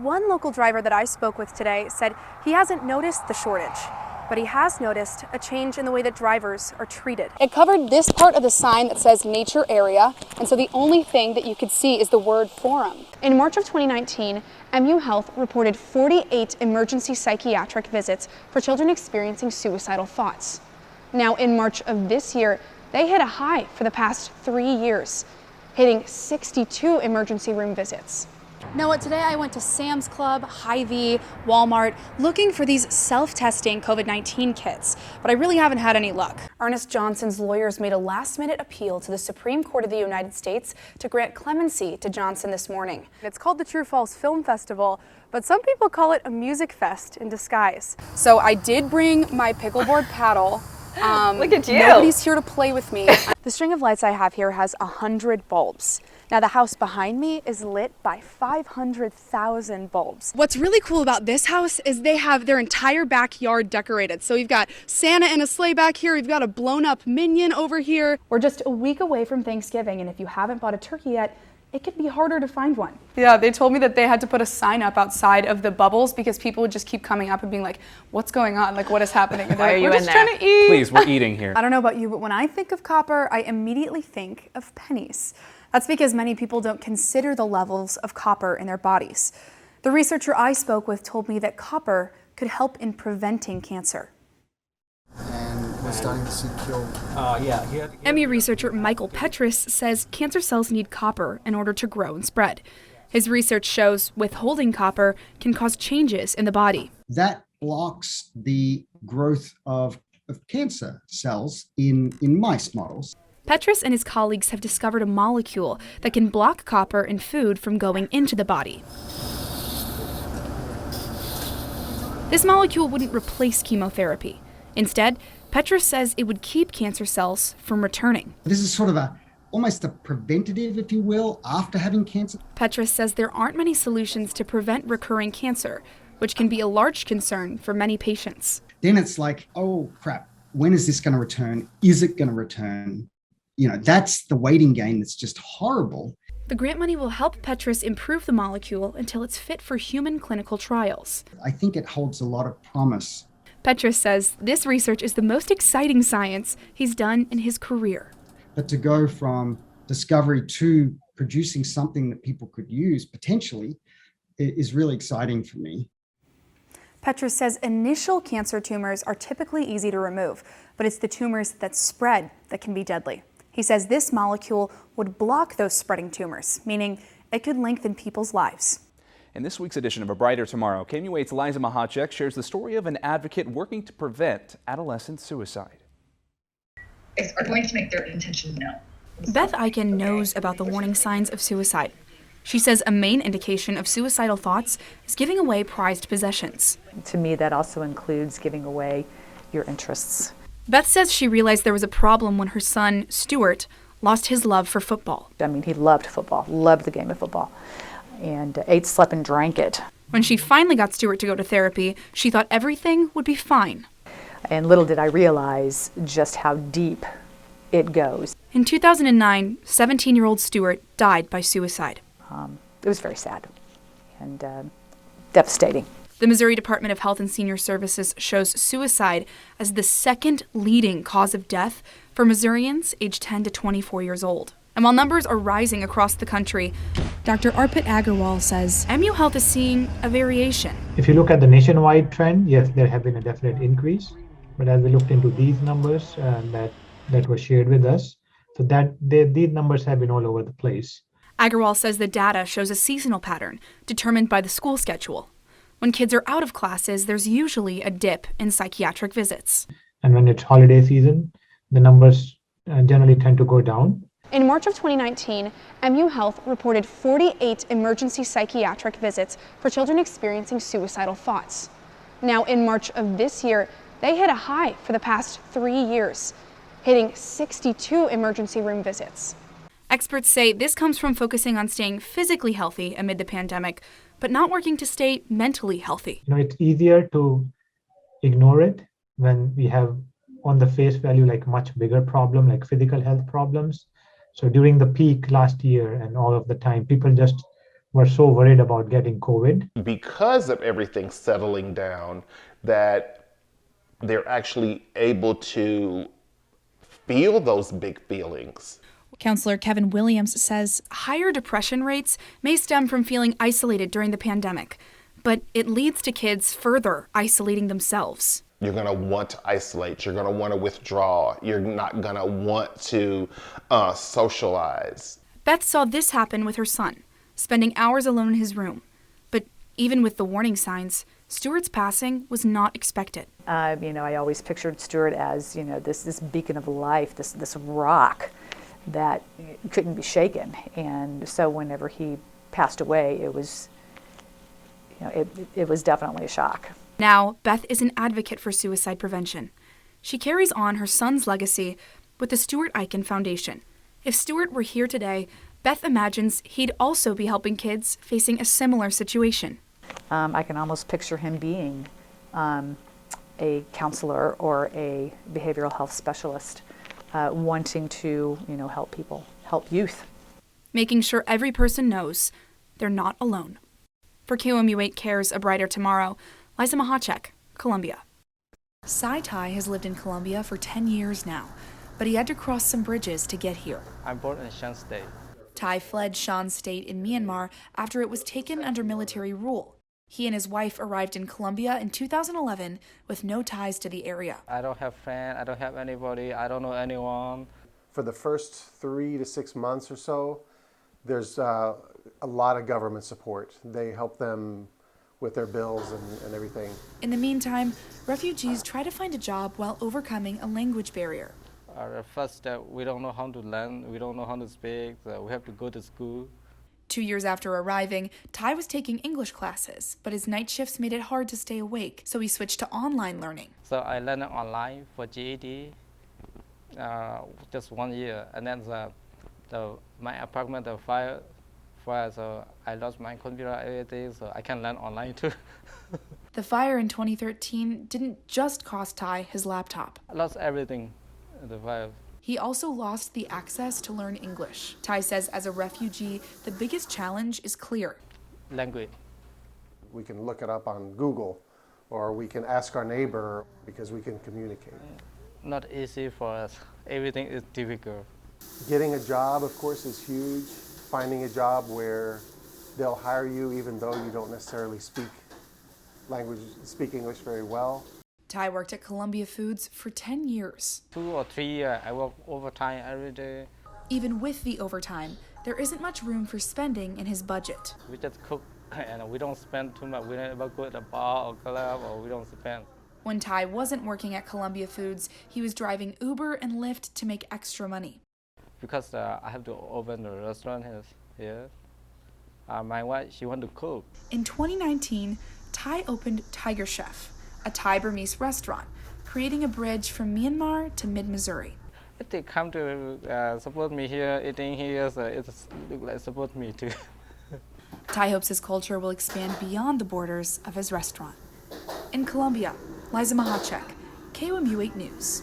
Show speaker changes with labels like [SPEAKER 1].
[SPEAKER 1] One local driver that I spoke with today said he hasn't noticed the shortage, but he has noticed a change in the way that drivers are treated. It covered this part of the sign that says nature area, and so the only thing that you could see is the word forum. In March of 2019, MU Health reported 48 emergency psychiatric visits for children experiencing suicidal thoughts. Now in March of this year, they hit a high for the past 3 years, hitting 62 emergency room visits. Noah, today I went to Sam's Club, Hy-Vee, Walmart, looking for these self-testing COVID-19 kits, but I really haven't had any luck. Ernest Johnson's lawyers made a last-minute appeal to the Supreme Court of the United States to grant clemency to Johnson this morning. It's called the True Falls Film Festival, but some people call it a music fest in disguise. So I did bring my pickleboard paddle.
[SPEAKER 2] Look at you.
[SPEAKER 1] Nobody's here to play with me. The string of lights I have here has 100 bulbs. Now the house behind me is lit by 500,000 bulbs. What's really cool about this house is they have their entire backyard decorated. So we've got Santa in a sleigh back here, we've got a blown up minion over here. We're just a week away from Thanksgiving, and if you haven't bought a turkey yet, it could be harder to find one. Yeah, they told me that they had to put a sign up outside of the bubbles because people would just keep coming up and being like, what's going on? Like, what is happening? And
[SPEAKER 2] Why are you
[SPEAKER 1] we're
[SPEAKER 2] in
[SPEAKER 1] just
[SPEAKER 2] there?
[SPEAKER 1] trying to eat.
[SPEAKER 3] Please, we're eating here.
[SPEAKER 1] I don't know about you, but when I think of copper, I immediately think of pennies. That's because many people don't consider the levels of copper in their bodies. The researcher I spoke with told me that copper could help in preventing cancer.
[SPEAKER 4] And we're starting to see cure.
[SPEAKER 1] MU researcher Michael Petrus says cancer cells need copper in order to grow and spread. His research shows withholding copper can cause changes in the body.
[SPEAKER 4] That blocks the growth of cancer cells in mice models.
[SPEAKER 1] Petrus and his colleagues have discovered a molecule that can block copper in food from going into the body. This molecule wouldn't replace chemotherapy. Instead, Petrus says it would keep cancer cells from returning.
[SPEAKER 4] This is sort of almost a preventative, if you will, after having cancer.
[SPEAKER 1] Petrus says there aren't many solutions to prevent recurring cancer, which can be a large concern for many patients.
[SPEAKER 4] Then it's like, oh crap, when is this going to return? Is it going to return? You know, that's the waiting game that's just horrible.
[SPEAKER 1] The grant money will help Petrus improve the molecule until it's fit for human clinical trials.
[SPEAKER 4] I think it holds a lot of promise.
[SPEAKER 1] Petrus says this research is the most exciting science he's done in his career.
[SPEAKER 4] But to go from discovery to producing something that people could use potentially is really exciting for me.
[SPEAKER 1] Petrus says initial cancer tumors are typically easy to remove, but it's the tumors that spread that can be deadly. He says this molecule would block those spreading tumors, meaning it could lengthen people's lives.
[SPEAKER 3] In this week's edition of A Brighter Tomorrow, KMU8's Liza Mahacek shares the story of an advocate working to prevent adolescent suicide.
[SPEAKER 5] Are going to make their intention known.
[SPEAKER 1] Beth Eichen knows about the warning signs of suicide. She says a main indication of suicidal thoughts is giving away prized possessions.
[SPEAKER 2] To me, that also includes giving away your interests.
[SPEAKER 1] Beth says she realized there was a problem when her son, Stuart, lost his love for football.
[SPEAKER 2] I mean, he loved football, loved the game of football, and ate, slept, and drank it.
[SPEAKER 1] When she finally got Stuart to go to therapy, she thought everything would be fine.
[SPEAKER 2] And little did I realize just how deep it goes.
[SPEAKER 1] In 2009, 17-year-old Stuart died by suicide.
[SPEAKER 2] It was very sad and devastating.
[SPEAKER 1] The Missouri Department of Health and Senior Services shows suicide as the second leading cause of death for Missourians aged 10 to 24 years old. And while numbers are rising across the country, Dr. Arpit Agarwal says MU Health is seeing a variation.
[SPEAKER 6] If you look at the nationwide trend, yes, there have been a definite increase. But as we looked into these numbers that were shared with us, so these numbers have been all over the place.
[SPEAKER 1] Agarwal says the data shows a seasonal pattern determined by the school schedule. When kids are out of classes, there's usually a dip in psychiatric visits.
[SPEAKER 6] And when it's holiday season, the numbers generally tend to go down.
[SPEAKER 1] In March of 2019, MU Health reported 48 emergency psychiatric visits for children experiencing suicidal thoughts. Now, in March of this year, they hit a high for the past 3 years, hitting 62 emergency room visits. Experts say this comes from focusing on staying physically healthy amid the pandemic, but not working to stay mentally healthy.
[SPEAKER 6] It's easier to ignore it when we have on the face value like much bigger problem like physical health problems. So during the peak last year and all of the time, people just were so worried about getting COVID.
[SPEAKER 7] Because of everything settling down, that they're actually able to feel those big feelings.
[SPEAKER 1] Counselor Kevin Williams says higher depression rates may stem from feeling isolated during the pandemic, but it leads to kids further isolating themselves.
[SPEAKER 7] You're going to want to isolate. You're going to want to withdraw. You're not going to want to socialize.
[SPEAKER 1] Beth saw this happen with her son, spending hours alone in his room. But even with the warning signs, Stuart's passing was not expected.
[SPEAKER 2] I always pictured Stuart as, this beacon of life, this rock that couldn't be shaken. And so whenever he passed away, it was definitely a shock.
[SPEAKER 1] Now, Beth is an advocate for suicide prevention. She carries on her son's legacy with the Stuart Eichen Foundation. If Stuart were here today, Beth imagines he'd also be helping kids facing a similar situation.
[SPEAKER 2] I can almost picture him being a counselor or a behavioral health specialist, wanting to, help people, help youth.
[SPEAKER 1] Making sure every person knows they're not alone. For KOMU8 Cares A Brighter Tomorrow, Liza Mahacek, Columbia. Sai Tai has lived in Colombia for 10 years now, but he had to cross some bridges to get here.
[SPEAKER 8] I'm born in Shan State.
[SPEAKER 1] Tai fled Shan State in Myanmar after it was taken under military rule. He and his wife arrived in Colombia in 2011 with no ties to the area.
[SPEAKER 8] I don't have friends, I don't have anybody, I don't know anyone.
[SPEAKER 9] For the first 3 to 6 months or so, there's a lot of government support. They help them with their bills and everything.
[SPEAKER 1] In the meantime, refugees try to find a job while overcoming a language barrier.
[SPEAKER 8] Our first step, we don't know how to learn, we don't know how to speak, so we have to go to school.
[SPEAKER 1] 2 years after arriving, Tai was taking English classes, but his night shifts made it hard to stay awake, so he switched to online learning.
[SPEAKER 8] So I learned online for GED, just 1 year, and then my apartment, the fire, so I lost my computer, everything, so I can learn online too.
[SPEAKER 1] The fire in 2013 didn't just cost Tai his laptop.
[SPEAKER 8] I lost everything in the fire.
[SPEAKER 1] He also lost the access to learn English. Tai says as a refugee, the biggest challenge is clear.
[SPEAKER 8] Language.
[SPEAKER 9] We can look it up on Google, or we can ask our neighbor because we can communicate.
[SPEAKER 8] Not easy for us. Everything is difficult.
[SPEAKER 9] Getting a job, of course, is huge. Finding a job where they'll hire you even though you don't necessarily speak English very well.
[SPEAKER 1] Tai worked at Columbia Foods for 10 years.
[SPEAKER 8] 2 or 3 years, I work overtime every day.
[SPEAKER 1] Even with the overtime, there isn't much room for spending in his budget.
[SPEAKER 8] We just cook and we don't spend too much. We never go to the bar or club, or we don't spend.
[SPEAKER 1] When Tai wasn't working at Columbia Foods, he was driving Uber and Lyft to make extra money.
[SPEAKER 8] Because I have to open the restaurant here. My wife, she wants to cook.
[SPEAKER 1] In 2019, Tai opened Tiger Chef, a Thai Burmese restaurant, creating a bridge from Myanmar to mid-Missouri.
[SPEAKER 8] If they come to support me here, eating here, so it looks like support me too.
[SPEAKER 1] Tai hopes his culture will expand beyond the borders of his restaurant. In Colombia, Liza Mahacek, KOMU8 News.